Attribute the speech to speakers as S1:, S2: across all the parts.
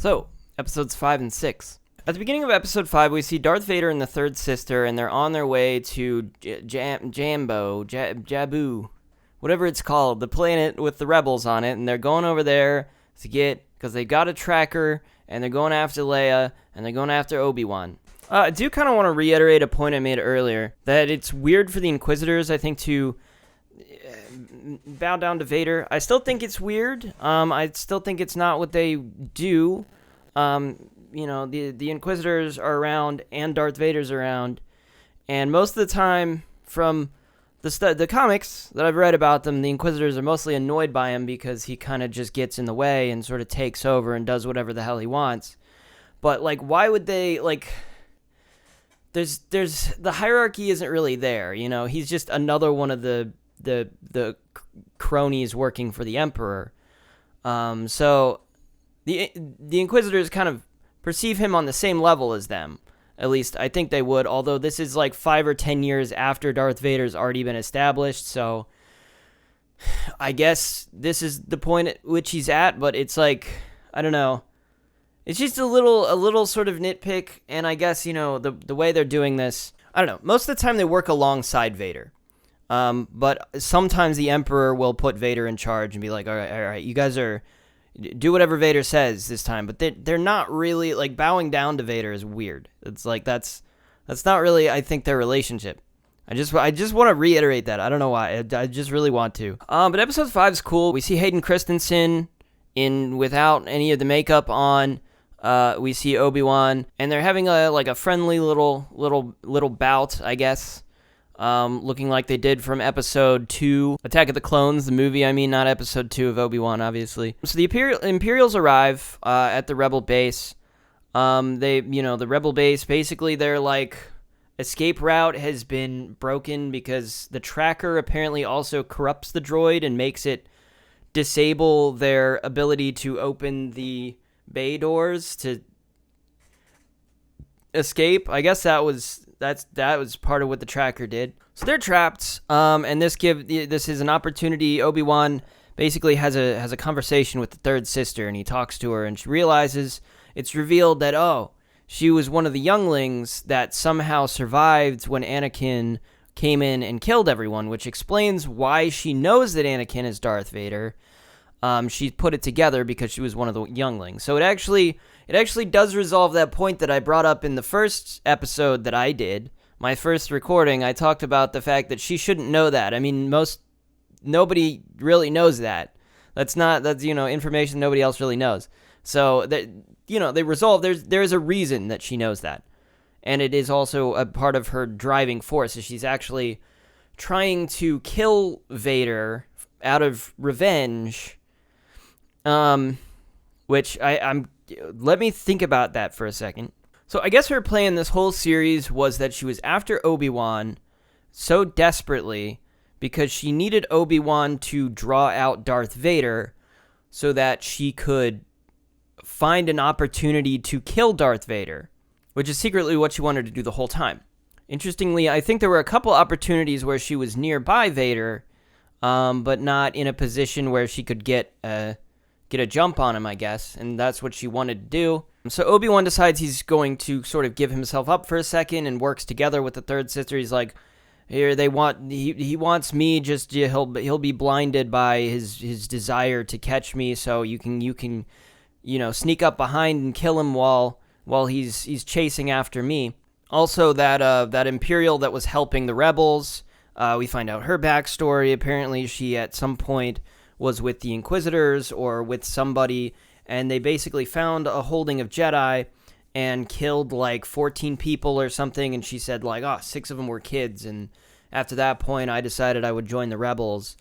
S1: So, episodes 5 and 6. At the beginning of episode 5, we see Darth Vader and the third sister, and they're on their way to Jabu, whatever it's called, the planet with the rebels on it, and they're going over there to get, because they got a tracker, and they're going after Leia, and they're going after Obi-Wan. I do kind of want to reiterate a point I made earlier, that it's weird for the Inquisitors, I think, to bow down to Vader. I still think it's weird. I still think it's not what they do. The Inquisitors are around and Darth Vader's around, and most of the time from the comics that I've read about them, the Inquisitors are mostly annoyed by him because he kind of just gets in the way and sort of takes over and does whatever the hell he wants. But why would they There's the hierarchy isn't really there, He's just another one of the cronies working for the Emperor. So the Inquisitors kind of perceive him on the same level as them. At least I think they would, although this is 5 or 10 years after Darth Vader's already been established, so I guess this is the point at which he's at, but it's I don't know. It's just a little sort of nitpick, and I guess, the way they're doing this, I don't know. Most of the time they work alongside Vader. But sometimes the Emperor will put Vader in charge and be like, all right, you guys do whatever Vader says this time. But they're not really, bowing down to Vader is weird. It's that's not really, I think, their relationship. I just want to reiterate that. I don't know why. I just really want to. But episode 5 is cool. We see Hayden Christensen without any of the makeup on. We see Obi-Wan, and they're having a friendly little bout, I guess. Looking like they did from episode 2, Attack of the Clones, the movie, not episode 2 of Obi-Wan, obviously. So the Imperials arrive at the Rebel base. The Rebel base, basically their escape route has been broken because the tracker apparently also corrupts the droid and makes it disable their ability to open the bay doors to escape. I guess that was part of what the tracker did. So they're trapped, and this is an opportunity. Obi-Wan basically has a conversation with the third sister, and he talks to her, and she realizes it's revealed that she was one of the younglings that somehow survived when Anakin came in and killed everyone, which explains why she knows that Anakin is Darth Vader. She put it together because she was one of the younglings. So it actually does resolve that point that I brought up in the first episode that I did. My first recording, I talked about the fact that she shouldn't know that. Nobody really knows that. That's information nobody else really knows. So that, they resolve, there's a reason that she knows that. And it is also a part of her driving force, is she's actually trying to kill Vader out of revenge. Which let me think about that for a second. So I guess her plan this whole series was that she was after Obi-Wan so desperately because she needed Obi-Wan to draw out Darth Vader so that she could find an opportunity to kill Darth Vader, which is secretly what she wanted to do the whole time. Interestingly, I think there were a couple opportunities where she was nearby Vader, but not in a position where she could get a jump on him, I guess, and that's what she wanted to do. So Obi-Wan decides he's going to sort of give himself up for a second and works together with the third sister. He's like, here, he wants me, just he'll be blinded by his desire to catch me, so you can sneak up behind and kill him while he's chasing after me. Also, that Imperial that was helping the rebels, we find out her backstory. Apparently, she at some point was with the Inquisitors or with somebody, and they basically found a holding of Jedi and killed 14 people or something, and she said 6 of them were kids, and after that point I decided I would join the rebels,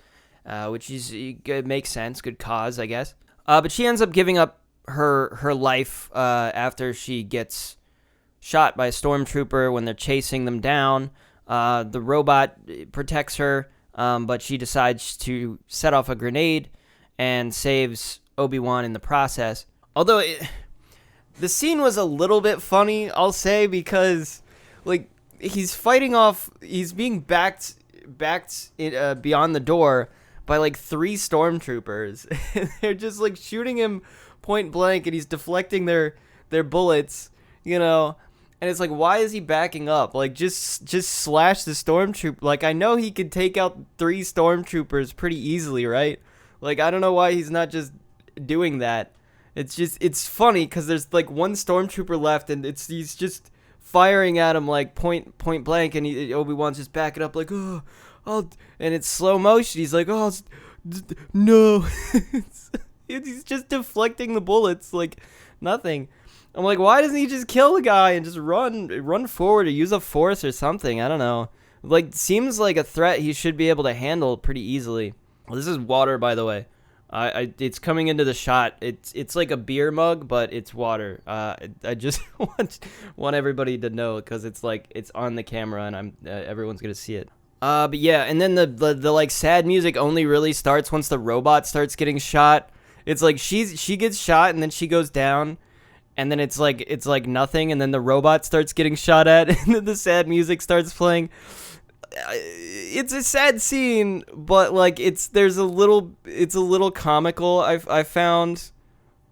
S1: which is good, makes sense, good cause, I guess. But she ends up giving up her life after she gets shot by a stormtrooper when they're chasing them down. The robot protects her, but she decides to set off a grenade and saves Obi-Wan in the process. Although the scene was a little bit funny, I'll say, because he's being backed beyond the door by 3 stormtroopers. They're just shooting him point blank and he's deflecting their bullets, you know. And it's like, why is he backing up? Like, just slash the stormtrooper. Like, I know he could take out 3 stormtroopers pretty easily, right? Like, I don't know why he's not just doing that. It's funny because there's like 1 stormtrooper left, and he's just firing at him like point blank, and Obi-Wan's just backing up like, oh, and it's slow motion. He's like, oh, no. He's just deflecting the bullets like nothing. I'm like, why doesn't he just kill the guy and just run forward or use a force or something? I don't know. Like, seems like a threat he should be able to handle pretty easily. Well, this is water, by the way. It's coming into the shot. It's like a beer mug, but it's water. I just want everybody to know because it's like it's on the camera and everyone's gonna see it. But yeah, and then the like sad music only really starts once the robot starts getting shot. It's like she gets shot and then she goes down. And then it's like nothing, and then the robot starts getting shot at, and then the sad music starts playing. It's a sad scene, but like it's a little comical. I found,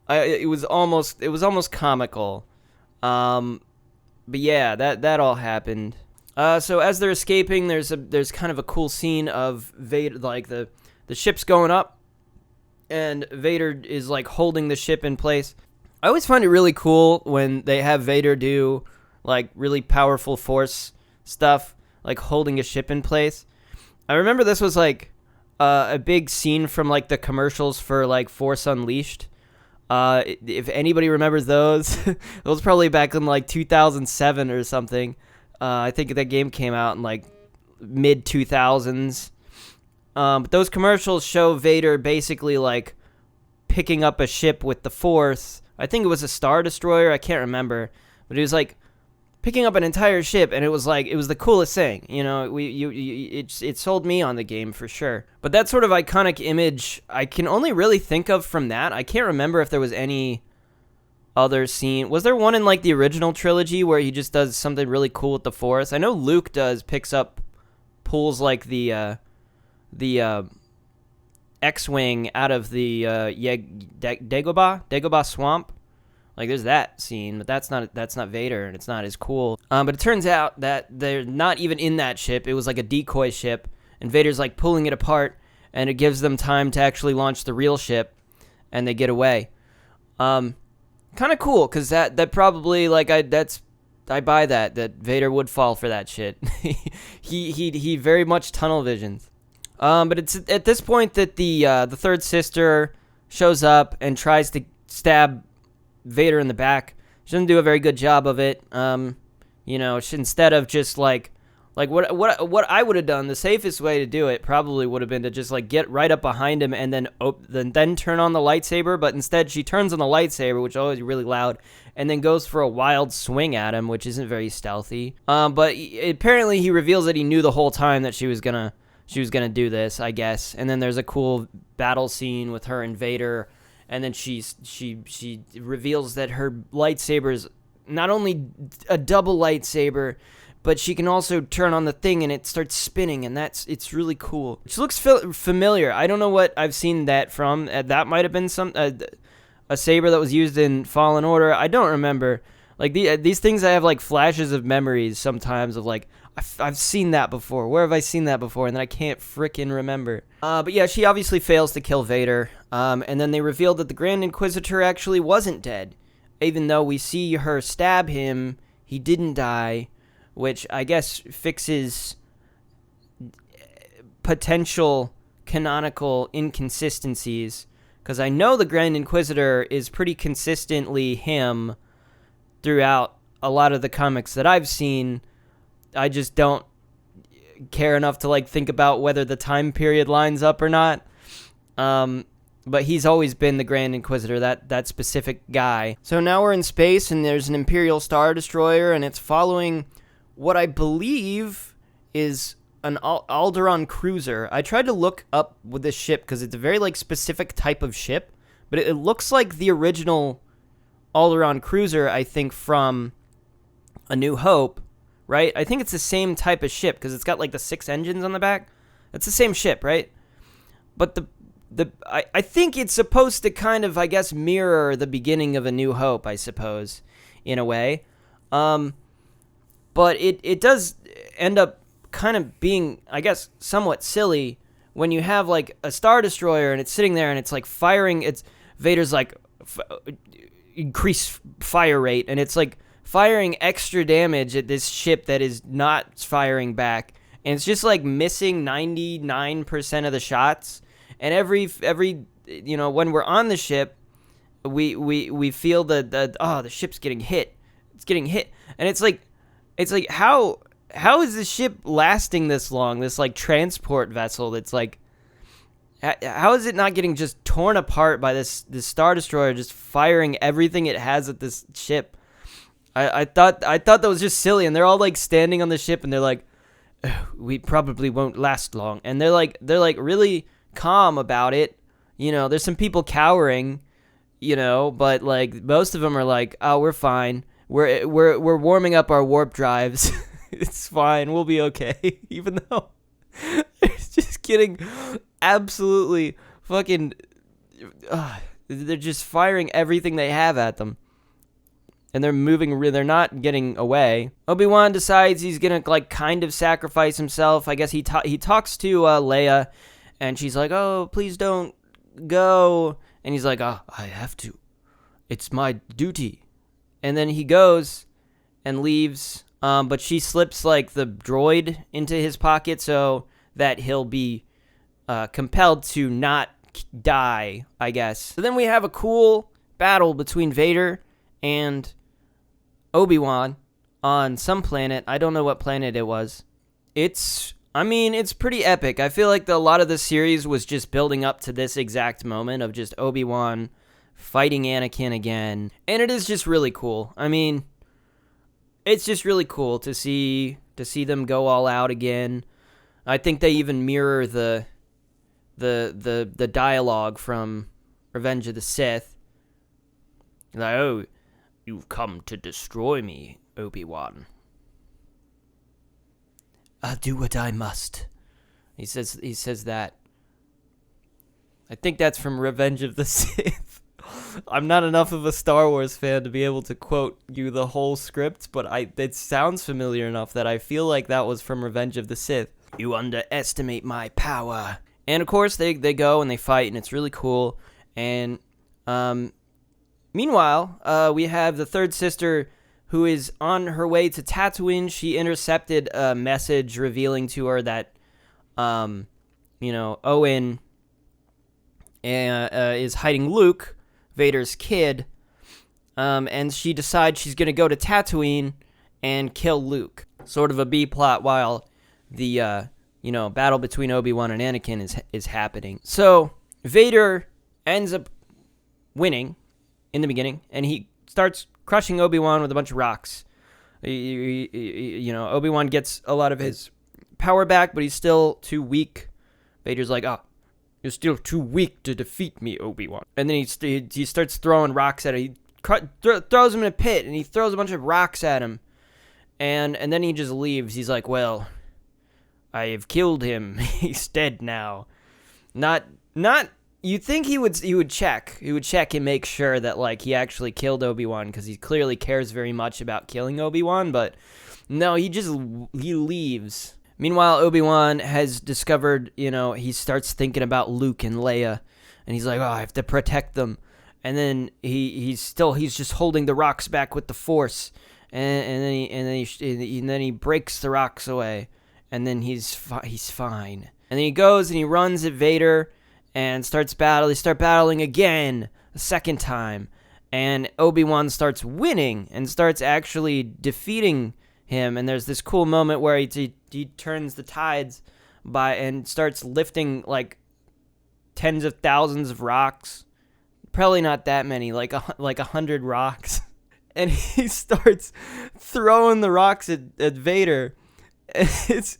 S1: it was almost comical. But yeah, that all happened. So as they're escaping, there's kind of a cool scene of Vader, like the ship's going up, and Vader is like holding the ship in place. I always find it really cool when they have Vader do like really powerful force stuff, like holding a ship in place. I remember this was like a big scene from like the commercials for like Force Unleashed. If anybody remembers those, those probably back in like 2007 or something. I think that game came out in like mid 2000s. But those commercials show Vader basically like picking up a ship with the Force. I think it was a Star Destroyer. I can't remember, but it was like picking up an entire ship, and it was the coolest thing. You know, it sold me on the game for sure. But that sort of iconic image, I can only really think of from that. I can't remember if there was any other scene. Was there one in like the original trilogy where he just does something really cool with the Force? I know Luke pulls like the X-Wing out of the Dagobah swamp. Like there's that scene, but that's not Vader, and it's not as cool. But it turns out that they're not even in that ship. It was like a decoy ship, and Vader's like pulling it apart, and it gives them time to actually launch the real ship, and they get away. Kind of cool, cause that probably like I buy that Vader would fall for that shit. he very much tunnel visions. But it's at this point that the third sister shows up and tries to stab Vader in the back. She doesn't do a very good job of it. You know, instead of just like what I would have done, the safest way to do it probably would have been to just like get right up behind him and then turn on the lightsaber. But instead, she turns on the lightsaber, which is always really loud, and then goes for a wild swing at him, which isn't very stealthy. But apparently, he reveals that he knew the whole time that she was gonna do this, I guess. And then there's a cool battle scene with her and Vader, and then she reveals that her lightsaber is not only a double lightsaber, but she can also turn on the thing and it starts spinning, and it's really cool. She looks familiar. I don't know what I've seen that from. That might have been a saber that was used in Fallen Order. I don't remember. Like these things, I have like flashes of memories sometimes of like, I've seen that before. Where have I seen that before? And then I can't frickin' remember. But yeah, she obviously fails to kill Vader. And then they reveal that the Grand Inquisitor actually wasn't dead. Even though we see her stab him, he didn't die, which I guess fixes potential canonical inconsistencies. Because I know the Grand Inquisitor is pretty consistently him throughout a lot of the comics that I've seen. I just don't care enough to like think about whether the time period lines up or not. But he's always been the Grand Inquisitor, that specific guy. So now we're in space, and there's an Imperial Star Destroyer, and it's following what I believe is an Alderaan cruiser. I tried to look up with this ship because it's a very like specific type of ship, but it looks like the original Alderaan cruiser, I think, from A New Hope, right? I think it's the same type of ship because it's got like the 6 engines on the back. It's the same ship, right? But I think it's supposed to kind of, I guess, mirror the beginning of A New Hope, I suppose, in a way. But it does end up kind of being, I guess, somewhat silly when you have like a Star Destroyer and it's sitting there and it's like firing. It's Vader's like increased fire rate, and it's like firing extra damage at this ship that is not firing back, and it's just like missing 99% of the shots. And every when we're on the ship, we feel the ship's getting hit. It's getting hit, and it's like how is this ship lasting this long? This like transport vessel that's like, how is it not getting just torn apart by this Star Destroyer just firing everything it has at this ship? I thought that was just silly, and they're all like standing on the ship and they're like, we probably won't last long, and they're like really calm about it. There's some people cowering, but like most of them are like, oh, we're fine. We're warming up our warp drives. It's fine. We'll be okay. Even though it's just getting absolutely fucking. They're just firing everything they have at them, and they're moving. They're not getting away. Obi-Wan decides he's gonna like kind of sacrifice himself. I guess he talks to Leia, and she's like, "Oh, please don't go." And he's like, "Oh, I have to. It's my duty." And then he goes and leaves, but she slips like the droid into his pocket so that he'll be compelled to not die, I guess. So then we have a cool battle between Vader and Obi-Wan on some planet. I don't know what planet it was. It's pretty epic. I feel like a lot of the series was just building up to this exact moment of just Obi-Wan fighting Anakin again. And it is just really cool. I mean, it's just really cool to see them go all out again. I think they even mirror the dialogue from Revenge of the Sith. Like, oh, you've come to destroy me, Obi-Wan. I'll do what I must. He says that. I think that's from Revenge of the Sith. I'm not enough of a Star Wars fan to be able to quote you the whole script, but it sounds familiar enough that I feel like that was from Revenge of the Sith. You underestimate my power. And of course, they go and they fight, and it's really cool. And meanwhile, we have the third sister who is on her way to Tatooine. She intercepted a message revealing to her that, Owen is hiding Luke, Vader's kid, and she decides she's going to go to Tatooine and kill Luke. Sort of a B-plot while the, battle between Obi-Wan and Anakin is happening. So Vader ends up winning in the beginning, and he starts crushing Obi-Wan with a bunch of rocks. Obi-Wan gets a lot of his power back, but he's still too weak. Vader's like, oh, you're still too weak to defeat me, Obi-Wan. And then he starts throwing rocks at him. He throws him in a pit, and he throws a bunch of rocks at him. And then he just leaves. He's like, well, I have killed him. He's dead now. Not. You think he would check. He would check and make sure that like he actually killed Obi-Wan, because he clearly cares very much about killing Obi-Wan. But no, he leaves. Meanwhile, Obi-Wan has discovered, he starts thinking about Luke and Leia, and he's like, oh, I have to protect them. And then he's just holding the rocks back with the Force, and then he breaks the rocks away, and then he's fine. And then he goes and he runs at Vader and starts battle. They start battling again a second time, and Obi-Wan starts winning and starts actually defeating him. And there's this cool moment where he turns the tides and starts lifting like tens of thousands of rocks. Probably not that many, like 100 rocks. And he starts throwing the rocks at Vader. This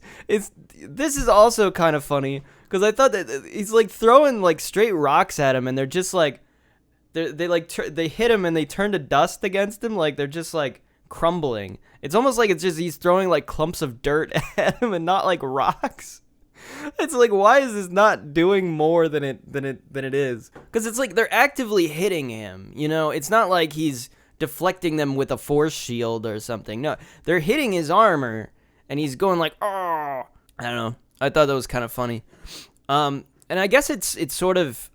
S1: is also kind of funny, because I thought that he's like throwing like straight rocks at him, and they're just like they hit him and they turn to dust against him, like they're just like crumbling. It's almost like he's throwing like clumps of dirt at him and not like rocks. It's like, why is this not doing more than it is? Because it's like they're actively hitting him. It's not like he's deflecting them with a force shield or something. No, they're hitting his armor, and he's going like, oh, I don't know. I thought that was kind of funny. And I guess it sort of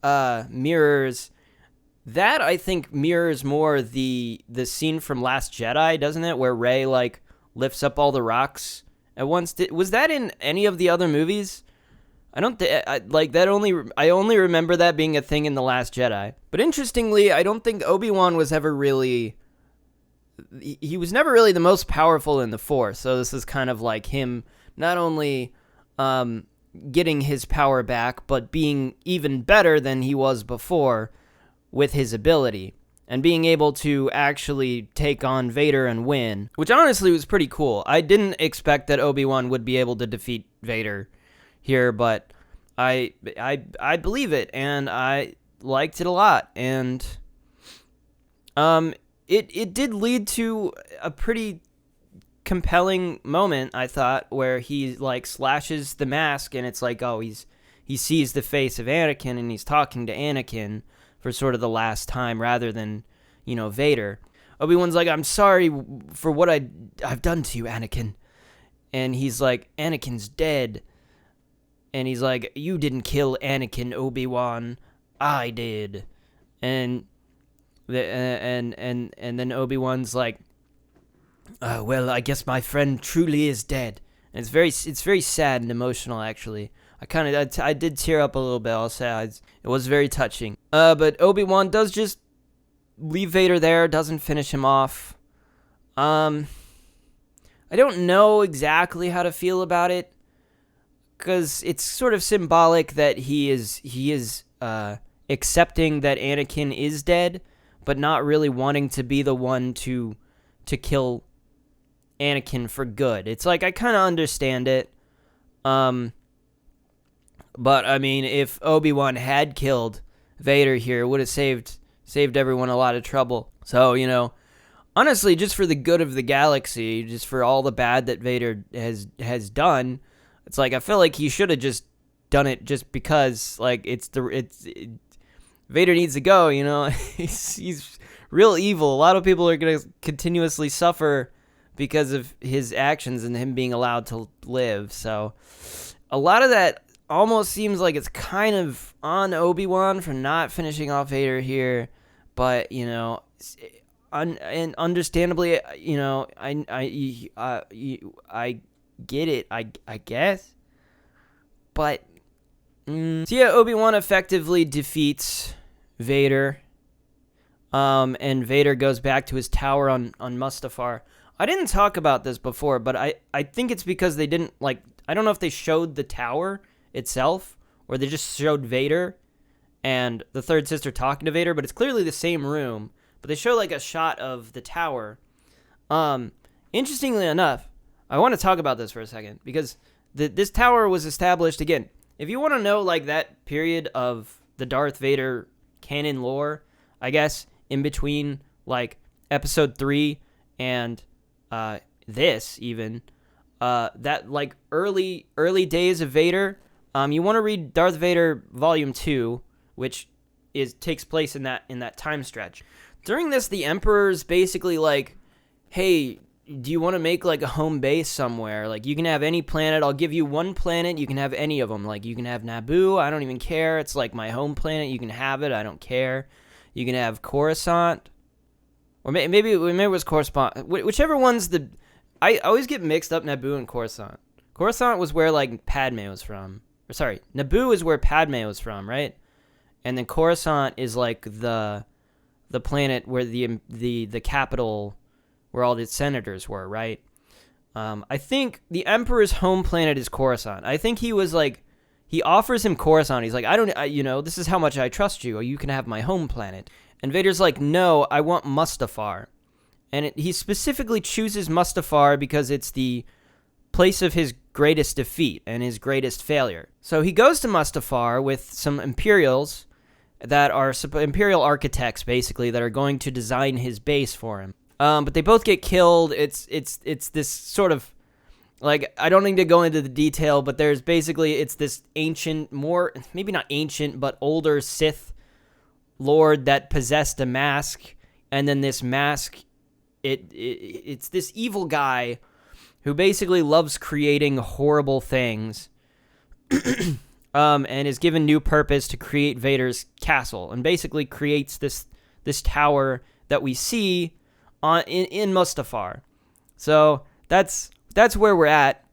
S1: mirrors that. I think mirrors more the scene from Last Jedi, doesn't it? Where Rey like lifts up all the rocks at once. Was that in any of the other movies? I don't like that. I only remember that being a thing in The Last Jedi. But interestingly, I don't think Obi-Wan was ever really. He was never really the most powerful in the Force. So this is kind of like him not only getting his power back, but being even better than he was before with his ability. And being able to actually take on Vader and win, which honestly was pretty cool. I didn't expect that Obi-Wan would be able to defeat Vader here, but I believe it, and I liked it a lot. And it did lead to a pretty compelling moment, I thought, where he like slashes the mask, and it's like, oh, he sees the face of Anakin, and he's talking to Anakin for sort of the last time rather than, Vader. Obi-Wan's like, I'm sorry for what I've done to you, Anakin. And he's like, Anakin's dead. And he's like, you didn't kill Anakin, Obi-Wan. I did. And then Obi-Wan's like, well, I guess my friend truly is dead. And it's very sad and emotional, actually. I did tear up a little bit, I'll say. It was very touching. But Obi-Wan does just leave Vader there, doesn't finish him off. I don't know exactly how to feel about it, because it's sort of symbolic that he is accepting that Anakin is dead, but not really wanting to be the one to kill Anakin for good. It's like, I kind of understand it. But, I mean, if Obi-Wan had killed Vader here, it would have saved everyone a lot of trouble. So, honestly, just for the good of the galaxy, just for all the bad that Vader has done, it's like, I feel like he should have just done it just because, like, Vader needs to go, he's real evil. A lot of people are going to continuously suffer because of his actions and him being allowed to live. So, a lot of that almost seems like it's kind of on Obi-Wan for not finishing off Vader here, but and understandably, I get it, I guess, but so yeah, Obi-Wan effectively defeats Vader, and Vader goes back to his tower on Mustafar. I didn't talk about this before, but I think it's because they didn't I don't know if they showed the tower itself, or they just showed Vader and the third sister talking to Vader, but it's clearly the same room, but they show like a shot of the tower. Interestingly enough, I want to talk about this for a second, because this tower was established, again, if you want to know like that period of the Darth Vader canon lore, I guess, in between like episode 3 and this even, that like early days of Vader, you want to read Darth Vader Volume 2, which takes place in that time stretch. During this, the Emperor's basically like, hey, do you want to make like a home base somewhere? Like, you can have any planet. I'll give you one planet. You can have any of them. Like, you can have Naboo. I don't even care. It's like my home planet. You can have it. I don't care. You can have Coruscant. Or maybe it was Coruscant. Whichever one's the... I always get mixed up Naboo and Coruscant. Coruscant was where like Padme was from. Or sorry, Naboo is where Padme was from, right? And then Coruscant is like the planet where the capital, where all the senators were, right? I think the Emperor's home planet is Coruscant. I think he was like, he offers him Coruscant. He's like, this is how much I trust you. You can have my home planet. And Vader's like, no, I want Mustafar. And he specifically chooses Mustafar because it's the place of his greatest defeat and his greatest failure. So he goes to Mustafar with some Imperials that are Imperial architects, basically, that are going to design his base for him. But they both get killed. It's this sort of Like, I don't need to go into the detail, but there's basically, it's this ancient, more, maybe not ancient, but older Sith Lord that possessed a mask, and then this mask, it's this evil guy who basically loves creating horrible things, and is given new purpose to create Vader's castle, and basically creates this tower that we see in Mustafar. So that's where we're at.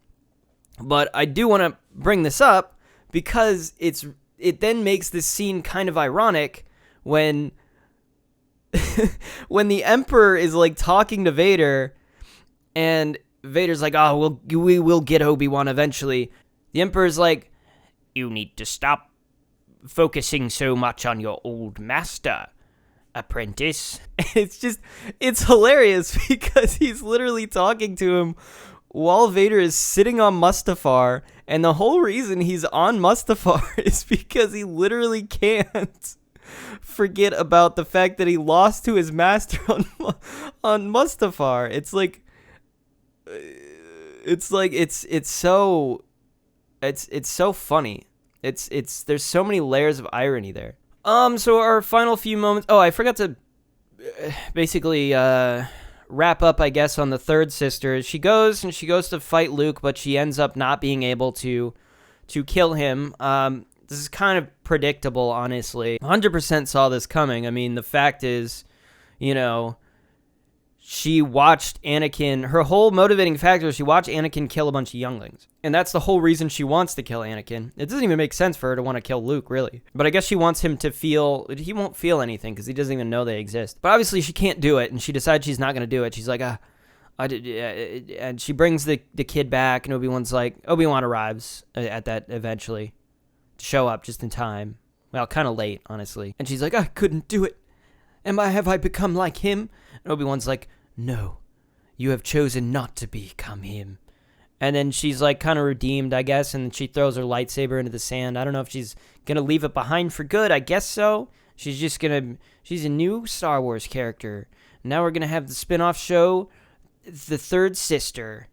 S1: But I do want to bring this up because it then makes this scene kind of ironic when when the Emperor is like talking to Vader, and Vader's like, "Oh, we will get Obi-Wan eventually." The Emperor's like, "You need to stop focusing so much on your old master, apprentice." It's hilarious because he's literally talking to him while Vader is sitting on Mustafar, and the whole reason he's on Mustafar is because he literally can't forget about the fact that he lost to his master on Mustafar. It's so funny. There's so many layers of irony there. So our final few moments. Oh, I forgot to basically wrap up, I guess, on the third sister. She goes to fight Luke, but she ends up not being able to kill him. This is kind of predictable, honestly. 100% saw this coming. I mean, the fact is, she watched Anakin. Her whole motivating factor is she watched Anakin kill a bunch of younglings. And that's the whole reason she wants to kill Anakin. It doesn't even make sense for her to want to kill Luke, really. But I guess she wants him to feel... He won't feel anything because he doesn't even know they exist. But obviously she can't do it, and she decides she's not going to do it. She's like, and she brings the kid back, and Obi-Wan arrives at that eventually to show up just in time. Well, kind of late, honestly. And she's like, "I couldn't do it. Have I become like him?" And Obi-Wan's like, "No, you have chosen not to become him." And then she's like kind of redeemed, I guess, and she throws her lightsaber into the sand. I don't know if she's going to leave it behind for good. I guess so. She's a new Star Wars character. Now we're going to have the spin-off show, The Third Sister.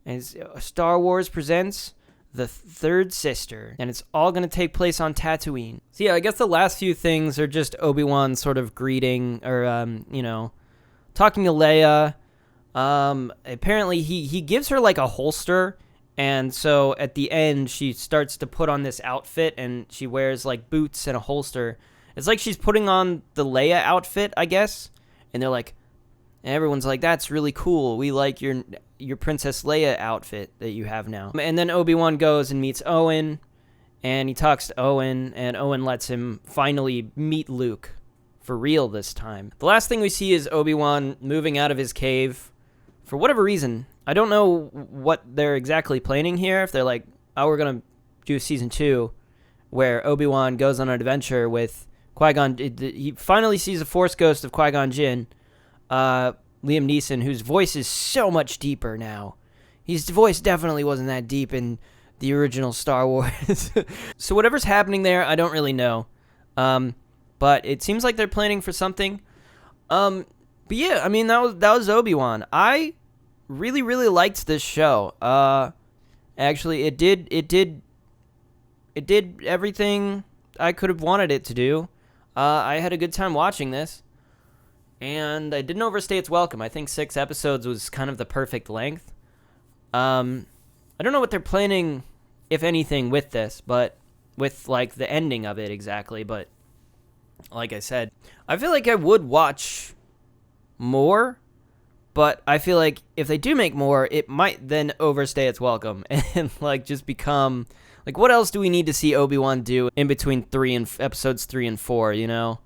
S1: And Star Wars presents The Third Sister. And it's all going to take place on Tatooine. So yeah, I guess the last few things are just Obi-Wan sort of greeting, or, talking to Leia. Apparently he gives her like a holster, and so at the end she starts to put on this outfit, and she wears like boots and a holster. It's like she's putting on the Leia outfit, I guess. And everyone's like, "That's really cool. We like your Princess Leia outfit that you have now." And then Obi-Wan goes and meets Owen, and he talks to Owen, and Owen lets him finally meet Luke for real this time. The last thing we see is Obi-Wan moving out of his cave. For whatever reason, I don't know what they're exactly planning here. If they're like, "Oh, we're going to do season 2, where Obi-Wan goes on an adventure with Qui-Gon." He finally sees a Force ghost of Qui-Gon Jinn, Liam Neeson, whose voice is so much deeper now. His voice definitely wasn't that deep in the original Star Wars. So whatever's happening there, I don't really know. But it seems like they're planning for something. But yeah, I mean, that was Obi-Wan. I really, really liked this show. Actually, it did everything I could have wanted it to do. I had a good time watching this, and I didn't overstay its welcome. I think 6 episodes was kind of the perfect length. I don't know what they're planning, if anything, with this, but with like the ending of it exactly. But like I said, I feel like I would watch more, but I feel like if they do make more, it might then overstay its welcome and like just become like, what else do we need to see Obi-Wan do in between episodes 3 and 4,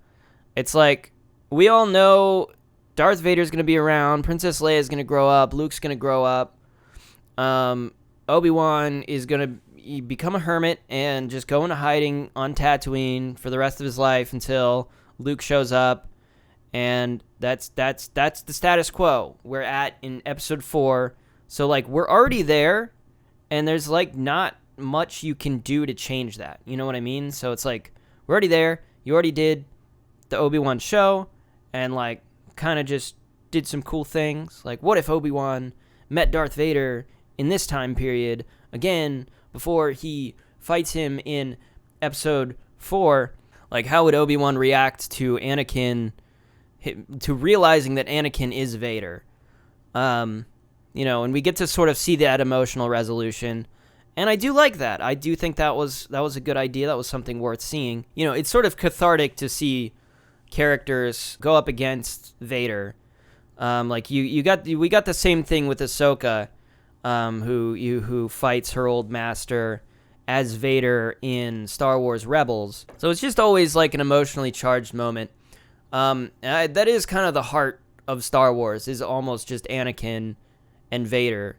S1: It's like, we all know Darth Vader's going to be around, Princess Leia is going to grow up, Luke's going to grow up, Obi-Wan is going to become a hermit and just go into hiding on Tatooine for the rest of his life until Luke shows up. And that's the status quo we're at in episode 4. So like, we're already there, and there's like not much you can do to change that. You know what I mean? So it's like, we're already there. You already did the Obi-Wan show, and like kind of just did some cool things. Like, what if Obi-Wan met Darth Vader in this time period again before he fights him in episode 4. Like, how would Obi-Wan react to Anakin, to realizing that Anakin is Vader? And we get to sort of see that emotional resolution. And I do like that. I do think that was a good idea. That was something worth seeing. It's sort of cathartic to see characters go up against Vader. We got the same thing with Ahsoka, who fights her old master as Vader in Star Wars Rebels. So it's just always like an emotionally charged moment. That is kind of the heart of Star Wars, is almost just Anakin and Vader,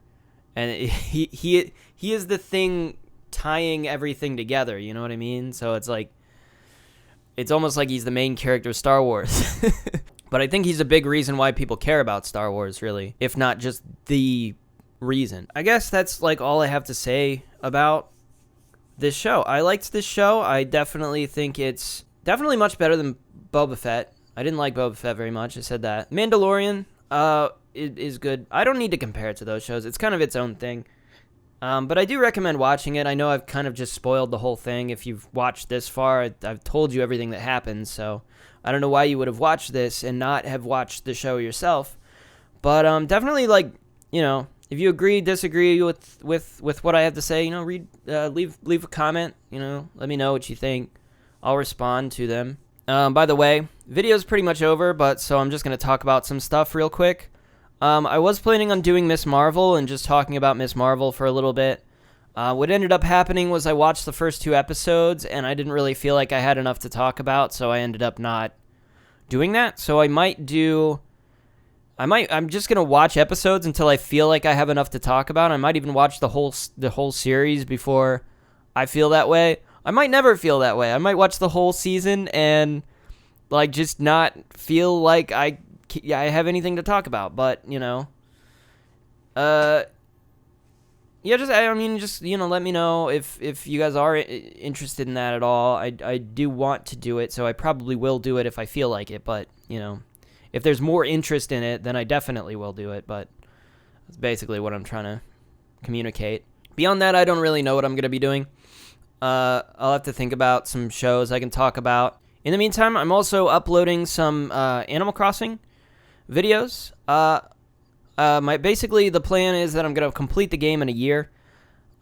S1: and he is the thing tying everything together. You know what I mean? So it's almost like he's the main character of Star Wars. But I think he's a big reason why people care about Star Wars, really, if not just the reason. I guess that's like all I have to say about this show. I liked this show. I definitely think it's definitely much better than Boba Fett. I didn't like Boba Fett very much. I said that. Mandalorian is good. I don't need to compare it to those shows. It's kind of its own thing. But I do recommend watching it. I know I've kind of just spoiled the whole thing. If you've watched this far, I've told you everything that happens, so I don't know why you would have watched this and not have watched the show yourself. But definitely, if you agree, disagree with what I have to say, leave a comment. Let me know what you think. I'll respond to them. By the way, video's pretty much over, so I'm just going to talk about some stuff real quick. I was planning on doing Miss Marvel and just talking about Miss Marvel for a little bit. What ended up happening was I watched the first 2 episodes, and I didn't really feel like I had enough to talk about, so I ended up not doing that. So I'm just going to watch episodes until I feel like I have enough to talk about. I might even watch the whole series before I feel that way. I might never feel that way. I might watch the whole season and just not feel like I have anything to talk about. But just let me know if you guys are interested in that at all. I do want to do it, so I probably will do it if I feel like it. But if there's more interest in it, then I definitely will do it. But that's basically what I'm trying to communicate. Beyond that, I don't really know what I'm going to be doing. I'll have to think about some shows I can talk about. In the meantime, I'm also uploading some Animal Crossing videos. Basically the plan is that I'm going to complete the game in a year.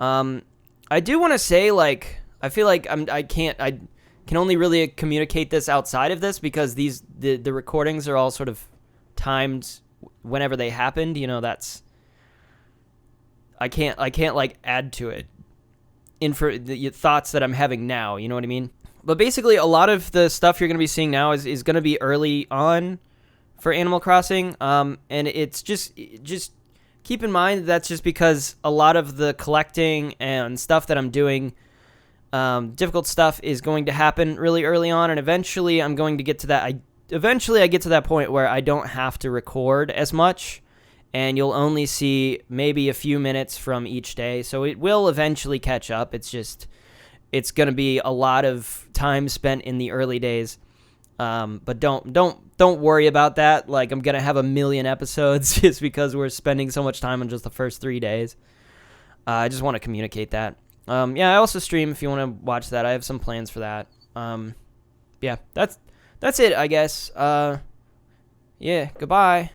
S1: I do want to say, I feel like I can only really communicate this outside of this because the recordings are all sort of timed whenever they happened. I can't add to it for the thoughts that I'm having now. You know what I mean? But basically, a lot of the stuff you're going to be seeing now is going to be early on for Animal Crossing. And it's just keep in mind that's just because a lot of the collecting and stuff that I'm doing, difficult stuff, is going to happen really early on, and eventually I'm going to get to that. I get to that point where I don't have to record as much, and you'll only see maybe a few minutes from each day. So it will eventually catch up. It's going to be a lot of time spent in the early days. But don't worry about that. I'm going to have 1 million episodes just because we're spending so much time on just the first 3 days. I just want to communicate that. I also stream if you want to watch that. I have some plans for that. That's it, I guess. Goodbye.